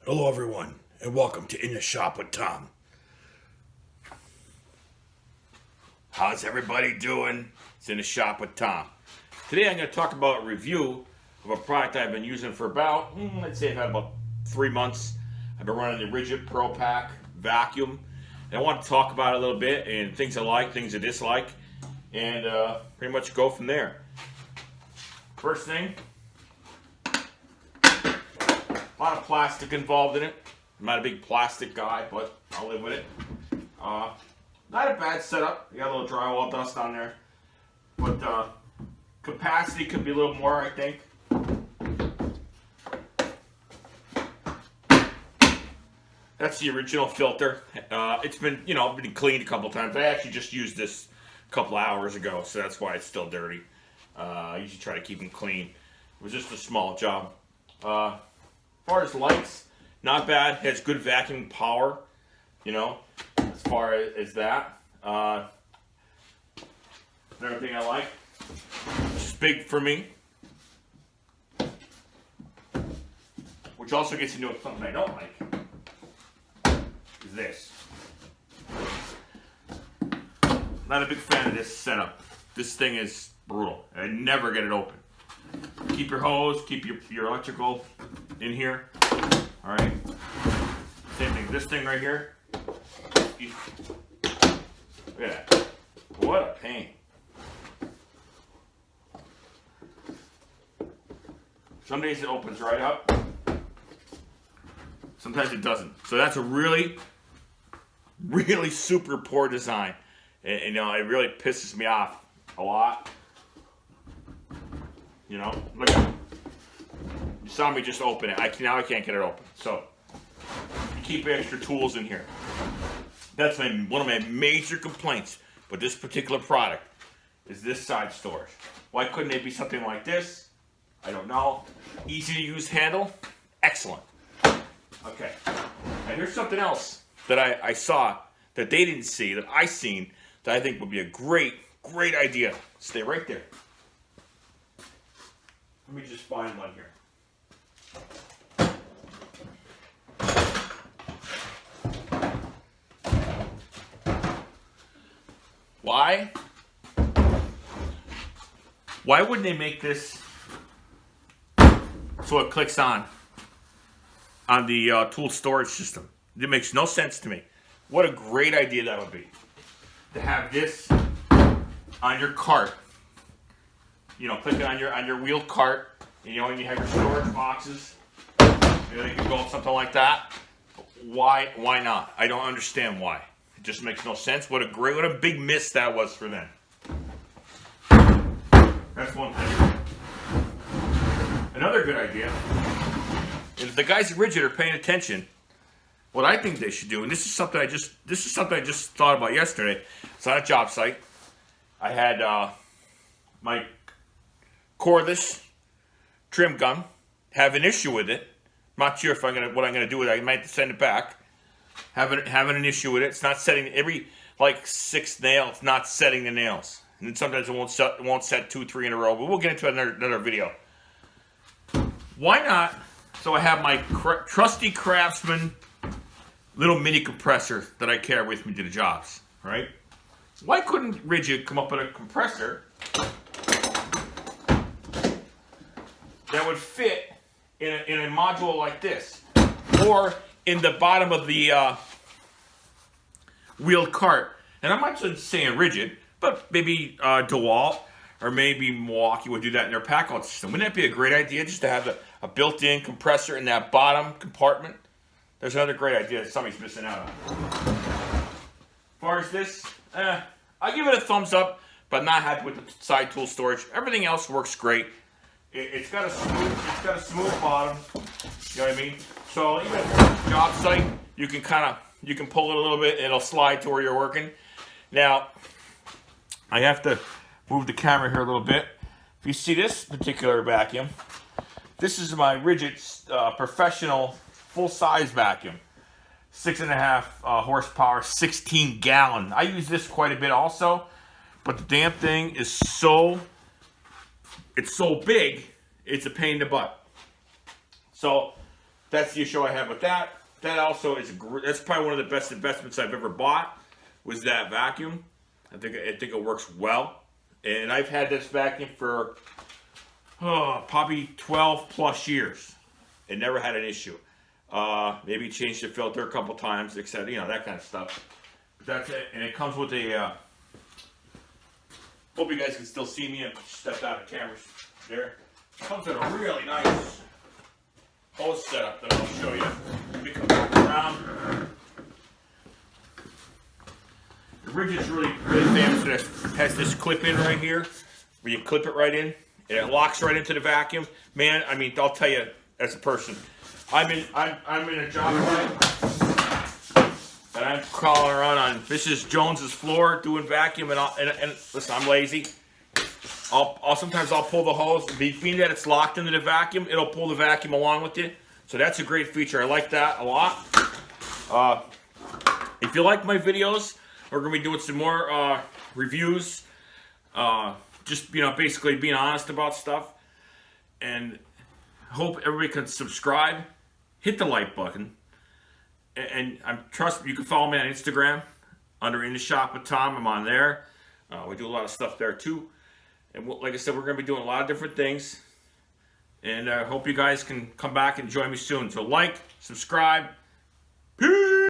Hello everyone, and welcome to In the Shop with Tom. How's everybody doing? It's In the Shop with Tom. Today I'm going to talk about a review of a product I've been using for about, let's say I've had about 3 months. I've been running the Ridgid Pro Pack vacuum. And I want to talk about it a little bit and things I like, things I dislike, and pretty much go from there. First thing, a lot of plastic involved in it. I'm not a big plastic guy, but I'll live with it. Not a bad setup. You got a little drywall dust on there. But capacity could be a little more, I think. That's the original filter. It's been, been cleaned a couple times. I actually just used this a couple hours ago, so that's why it's still dirty. I usually try to keep them clean. It was just a small job. As far as lights, not bad. Has good vacuum power, as far as that. Another thing I like, it's big for me, which also gets into something I don't like, is this. Not a big fan of this setup. This thing is brutal. I never get it open. Keep your hose, keep your electrical in here. Alright. Same thing. This thing right here. Look at that. What a pain. Some days it opens right up. Sometimes it doesn't. So that's a really, really super poor design. And it really pisses me off a lot. Look at it. You saw me just open it. Now I can't get it open. So, you keep extra tools in here. That's one of my major complaints with this particular product, is this side storage. Why couldn't it be something like this? I don't know. Easy to use handle. Excellent. Okay. Now here's something else that I saw that they didn't see, that I seen, that I think would be a great idea. Stay right there. Let me just find one here. Why wouldn't they make this so it clicks on the tool storage system? It makes no sense to me. What a great idea that would be, to have this on your cart. Click it on your wheeled cart, and you have your storage boxes. You can go with something like that. Why not? I don't understand why. It just makes no sense. What a big miss that was for them. That's one thing. Another good idea is, if the guys at Ridgid are paying attention, what I think they should do, and this is something I just thought about yesterday. It's on a job site. I had my cordless trim gun, have an issue with it. I'm not sure what I'm gonna do with it. I might send it back. Having an issue with it. It's not setting every 6th nail. It's not setting the nails, and then sometimes it won't set 2, 3 in a row. But we'll get into another video. Why not? So I have my trusty Craftsman little mini compressor that I carry with me to the jobs. Right? Why couldn't Ridgid come up with a compressor that would fit in a module like this, or in the bottom of the wheeled cart? And I'm not just saying Ridgid, but maybe DeWalt or maybe Milwaukee would do that in their pack-out system. Wouldn't that be a great idea, just to have a built-in compressor in that bottom compartment? There's another great idea that somebody's missing out on. As far as this, I give it a thumbs up, but not happy with the side tool storage. Everything else works great. It's got a smooth bottom. You know what I mean? So even if you're on a job site, you can pull it a little bit and it'll slide to where you're working. Now, I have to move the camera here a little bit. If you see this particular vacuum, this is my Ridgid professional full-size vacuum. 6.5 horsepower, 16 gallon. I use this quite a bit also, but the damn thing is so big, it's a pain in the butt. So that's the issue I have with that. That also is that's probably one of the best investments I've ever bought, was that vacuum. I think it works well, and I've had this vacuum for probably 12 plus years. It never had an issue. Maybe changed the filter a couple times, etc. You know, that kind of stuff. But that's it, and it comes with a. Hope you guys can still see me. I stepped out of camera there. It comes with a really nice hose setup that I'll show you. Let me come back around. The Ridgid's really famous for this. It has this clip in right here, where you clip it right in, and it locks right into the vacuum. Man, I mean, I'll tell you, as a person, I'm in a job site, and I'm crawling around on Mrs. Jones's floor doing vacuum, and listen, I'm lazy. Sometimes I'll pull the hose. Being that it's locked into the vacuum, it'll pull the vacuum along with you. So that's a great feature. I like that a lot. If you like my videos, we're gonna be doing some more reviews. Just basically being honest about stuff, and hope everybody can subscribe, hit the like button, and trust me, you can follow me on Instagram under In the Shop with Tom. I'm on there. We do a lot of stuff there too. And like I said, we're going to be doing a lot of different things. And I hope you guys can come back and join me soon. So like, subscribe. Peace.